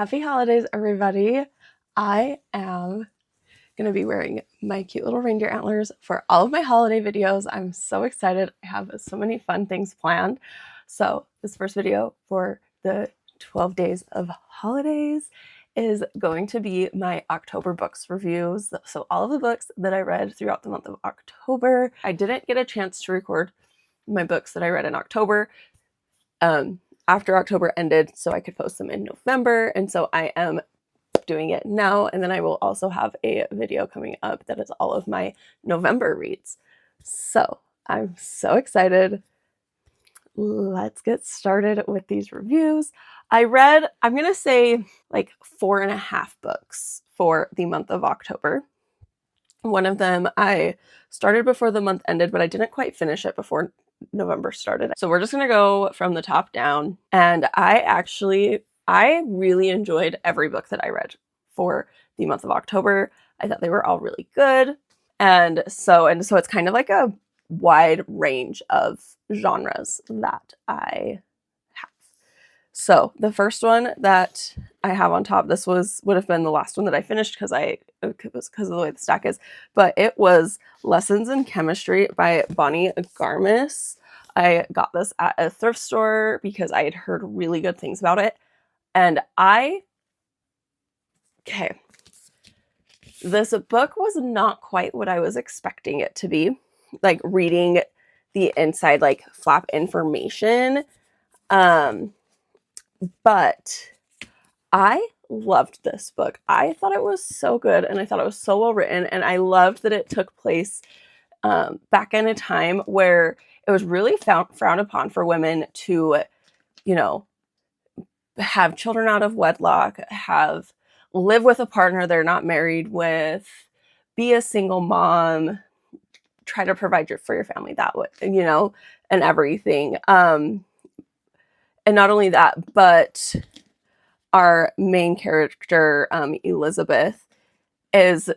Happy holidays, everybody. I am going to be wearing my cute little reindeer antlers for all of my holiday videos. I'm so excited. I have so many fun things planned. So this first video for the 12 days of holidays is going to be my October books reviews. So all of the books that I read throughout the month of October. I didn't get a chance to record my books that I read in October after October ended so I could post them in November. And so I am doing it now. And then I will also have a video coming up that is all of my November reads. So I'm so excited. Let's get started with these reviews. I read, I'm going to say like 4.5 books for the month of October. One of them I started before the month ended, but I didn't quite finish it before November started. So we're just going to go from the top down. And I really enjoyed every book that I read for the month of October. I thought they were all really good. And so it's kind of like a wide range of genres that I have. So the first one that I have on top, this would have been the last one that I finished because of the way the stack is, but it was Lessons in Chemistry by Bonnie Garmus. I got this at a thrift store because I had heard really good things about it. And this book was not quite what I was expecting it to be. Like reading the inside, like flap information. But I loved this book. I thought it was so good and I thought it was so well written. And I loved that it took place back in a time where it was really frowned upon for women to, have children out of wedlock, live with a partner they're not married with, be a single mom, try to provide for your family that way, and everything. And not only that, but our main character, Elizabeth,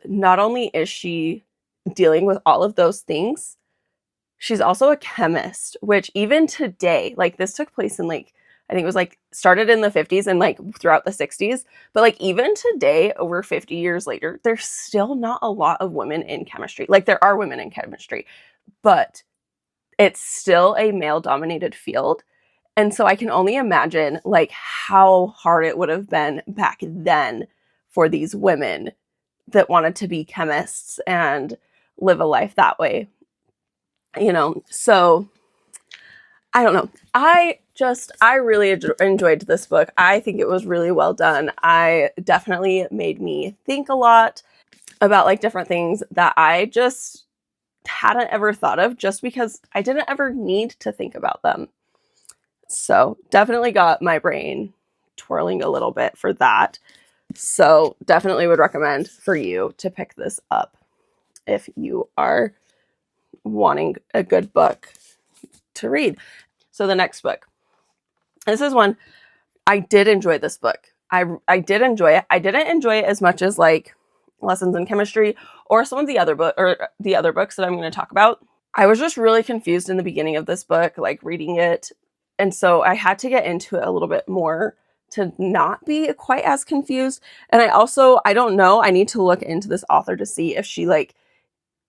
not only is she dealing with all of those things, she's also a chemist, which even today, like this took place in I think it was started in the 50s and throughout the 60s. But even today, over 50 years later, there's still not a lot of women in chemistry. There are women in chemistry, but it's still a male dominated field. And so I can only imagine how hard it would have been back then for these women that wanted to be chemists and live a life that way. So I don't know. I really enjoyed this book. I think it was really well done. I definitely made me think a lot about different things that I just hadn't ever thought of just because I didn't ever need to think about them. So definitely got my brain twirling a little bit for that. So definitely would recommend for you to pick this up if you are wanting a good book to read. So the next book. This is one, I did enjoy this book. I did enjoy it. I didn't enjoy it as much as Lessons in Chemistry or some of the other books that I'm going to talk about. I was just really confused in the beginning of this book, reading it. And so I had to get into it a little bit more to not be quite as confused. And I don't know, I need to look into this author to see if she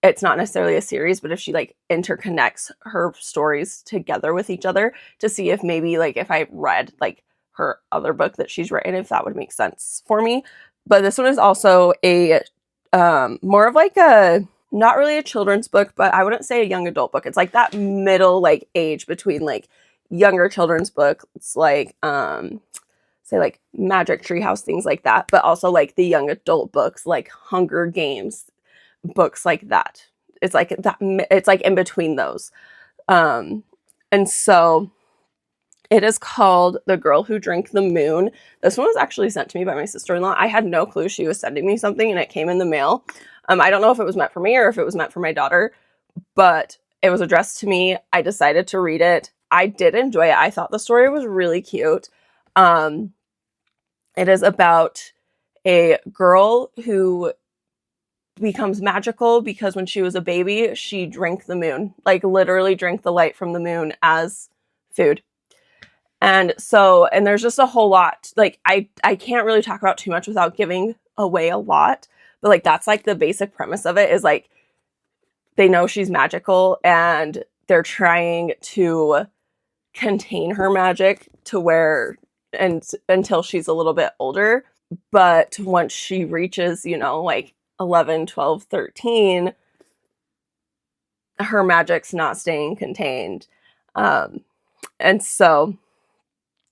it's not necessarily a series, but if she interconnects her stories together with each other to see if maybe if I read her other book that she's written, if that would make sense for me. But this one is also a more of a, not really a children's book, but I wouldn't say a young adult book. It's that middle age between younger children's books, say Magic Treehouse, things like that, but also the young adult books Hunger Games, books like that. It's that it's in between those. And so it is called The Girl Who Drank the Moon. This one was actually sent to me by my sister-in-law. I had no clue she was sending me something and it came in the mail. I don't know if it was meant for me or if it was meant for my daughter, but it was addressed to me. I decided to read it. I did enjoy it. I thought the story was really cute. It is about a girl who becomes magical because when she was a baby, she drank the moon, literally drank the light from the moon as food. And so, and there's just a whole lot. Like, I can't really talk about too much without giving away a lot. But like, that's like the basic premise of it, is like, they know she's magical and they're trying to contain her magic to where, and until she's a little bit older. But once she reaches, you know, like 11, 12, 13, her magic's not staying contained. And so,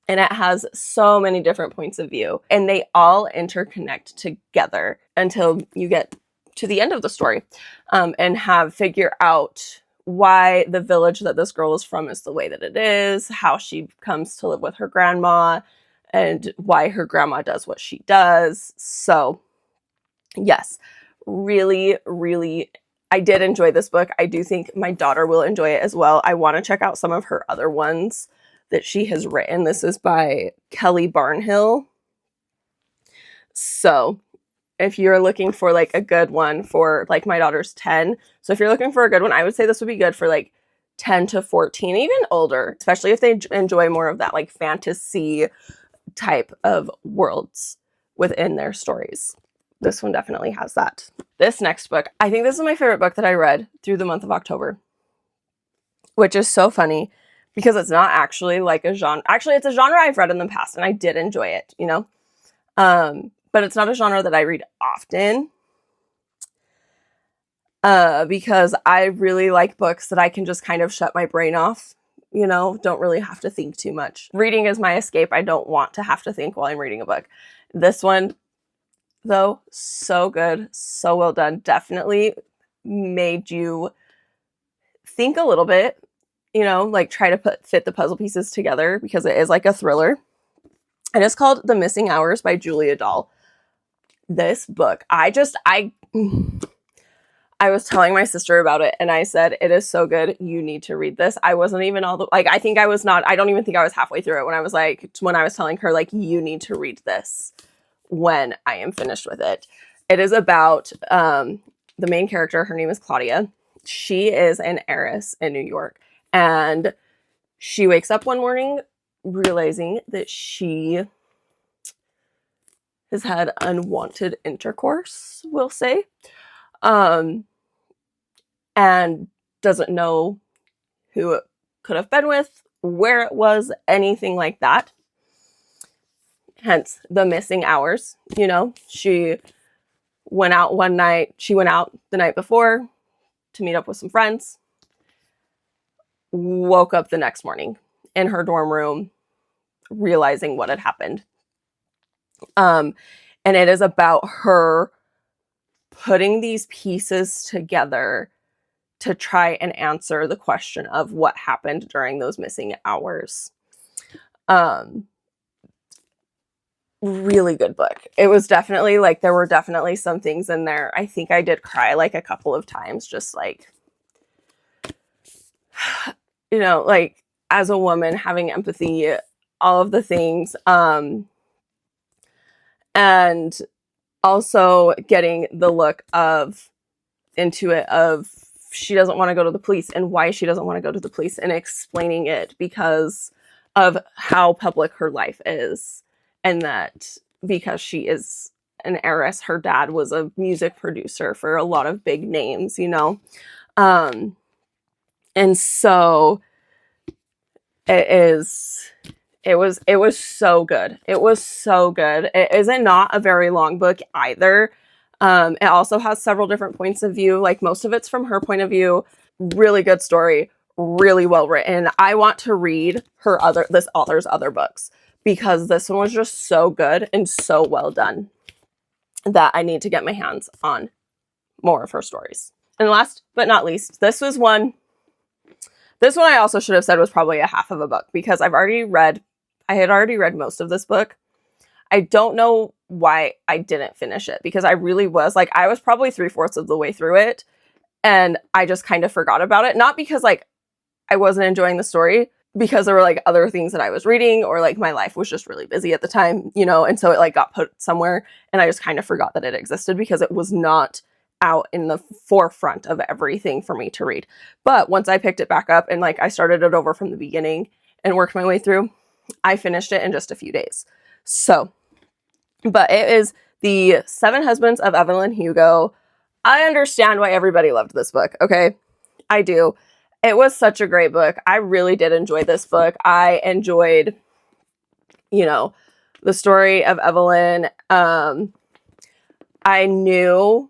and it has so many different points of view, and they all interconnect together until you get to the end of the story, and figure out why the village that this girl is from is the way that it is, how she comes to live with her grandma, and why her grandma does what she does. So yes, really, really, I did enjoy this book. I do think my daughter will enjoy it as well. I want to check out some of her other ones that she has written. This is by Kelly Barnhill. So if you're looking for like a good one for, like, my daughter's 10. So if you're looking for a good one, I would say this would be good for like 10 to 14, even older, especially if they enjoy more of that like fantasy type of worlds within their stories. This one definitely has that. This next book, I think this is my favorite book that I read through the month of October, which is so funny because it's not actually like a genre. Actually, it's a genre I've read in the past and I did enjoy it, you know? But it's not a genre that I read often, because I really like books that I can just kind of shut my brain off, you know, don't really have to think too much. Reading is my escape. I don't want to have to think while I'm reading a book. This one, though, so good, so well done. Definitely made you think a little bit, you know, like try to fit the puzzle pieces together, because it is like a thriller. And it's called The Missing Hours by Julia Dahl. This book, I was telling my sister about it and I said, it is so good, you need to read this. I wasn't even I don't even think I was halfway through it when I was telling her, like, you need to read this when I am finished with it. It is about the main character. Her name is Claudia. She is an heiress in New York, and she wakes up one morning realizing that she has had unwanted intercourse, we'll say, and doesn't know who it could have been with, where it was, anything like that. Hence the missing hours. You know, she went out the night before to meet up with some friends, woke up the next morning in her dorm room realizing what had happened. And it is about her putting these pieces together to try and answer the question of what happened during those missing hours. Really good book. It was definitely like, there were definitely some things in there. I think I did cry like a couple of times, just like, you know, like as a woman having empathy, all of the things. And also getting the look of she doesn't want to go to the police and why she doesn't want to go to the police, and explaining it because of how public her life is, and that because she is an heiress, her dad was a music producer for a lot of big names, you know. And so it was so good. It was so good. It isn't not a very long book either. It also has several different points of view. Like, most of it's from her point of view. Really good story. Really well written. I want to read this author's other books, because this one was just so good and so well done that I need to get my hands on more of her stories. And last but not least, this one I also should have said was probably a half of a book, because I had already read most of this book. I don't know why I didn't finish it, because I really was like, I was probably 3/4 of the way through it and I just kind of forgot about it. Not because like I wasn't enjoying the story, because there were like other things that I was reading, or like my life was just really busy at the time, you know, and so it like got put somewhere and I just kind of forgot that it existed, because it was not out in the forefront of everything for me to read. But once I picked it back up and like I started it over from the beginning and worked my way through, I finished it in just a few days. So, but it is The Seven Husbands of Evelyn Hugo. I understand why everybody loved this book, okay? I do. It was such a great book. I really did enjoy this book. I enjoyed, you know, the story of Evelyn. I knew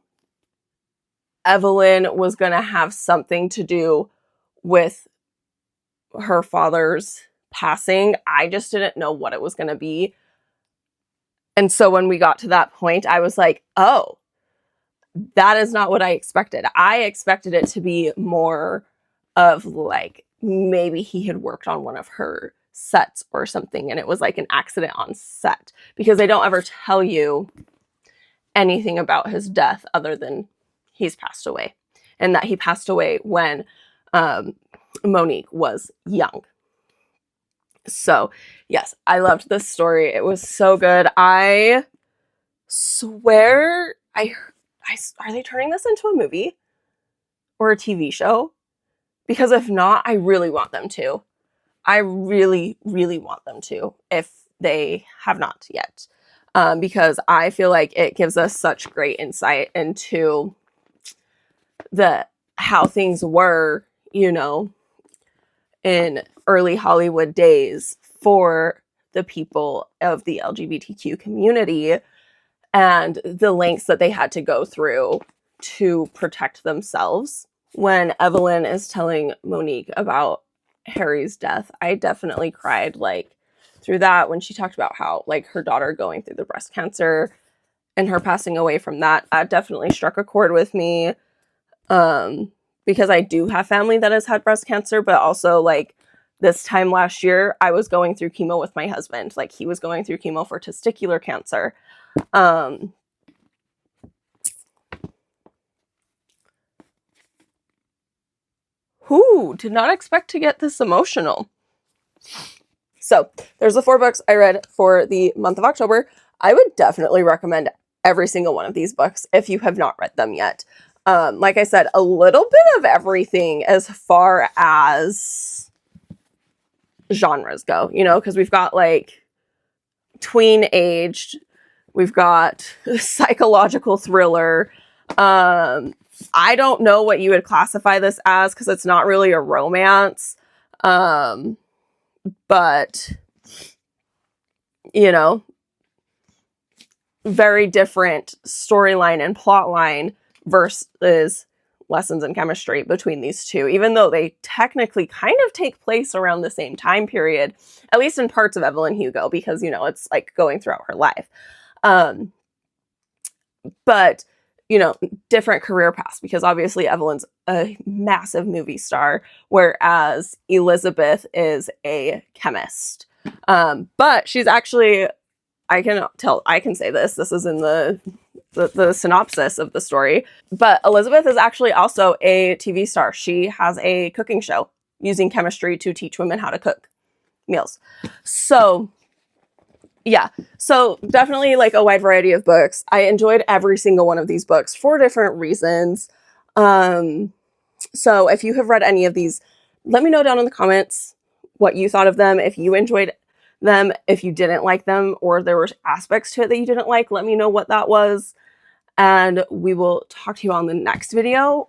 Evelyn was going to have something to do with her father's passing. I just didn't know what it was going to be. And so when we got to that point, I was like, oh, that is not what I expected. I expected it to be more of like, maybe he had worked on one of her sets or something, and it was like an accident on set, because they don't ever tell you anything about his death other than he's passed away, and that he passed away when Monique was young. So yes, I loved this story. It was so good. I swear are they turning this into a movie or a TV show? Because if not, I really want them to. I really, really want them to, if they have not yet. Because I feel like it gives us such great insight into how things were, you know, in early Hollywood days for the people of the LGBTQ community, and the lengths that they had to go through to protect themselves. When Evelyn is telling Monique about Harry's death, I definitely cried like through that, when she talked about how like her daughter going through the breast cancer and her passing away from that. That definitely struck a chord with me, because I do have family that has had breast cancer, but also like this time last year, I was going through chemo with my husband. Like, he was going through chemo for testicular cancer. Who did not expect to get this emotional? So there's the 4 books I read for the month of October. I would definitely recommend every single one of these books if you have not read them yet. Like I said, a little bit of everything as far as genres go, you know, because we've got like tween aged, we've got psychological thriller. I don't know what you would classify this as, because it's not really a romance. But, you know, very different storyline and plot line versus Lessons in Chemistry between these two, even though they technically kind of take place around the same time period, at least in parts of Evelyn Hugo, because, you know, it's like going throughout her life. But, you know, different career paths, because obviously Evelyn's a massive movie star, whereas Elizabeth is a chemist. But she's actually, I can say this is in the synopsis of the story, but Elizabeth is actually also a TV star. She has a cooking show using chemistry to teach women how to cook meals. So yeah, so definitely like a wide variety of books. I enjoyed every single one of these books for different reasons. So if you have read any of these, let me know down in the comments what you thought of them. If you enjoyed them, if you didn't like them, or there were aspects to it that you didn't like, let me know what that was. And we will talk to you on the next video.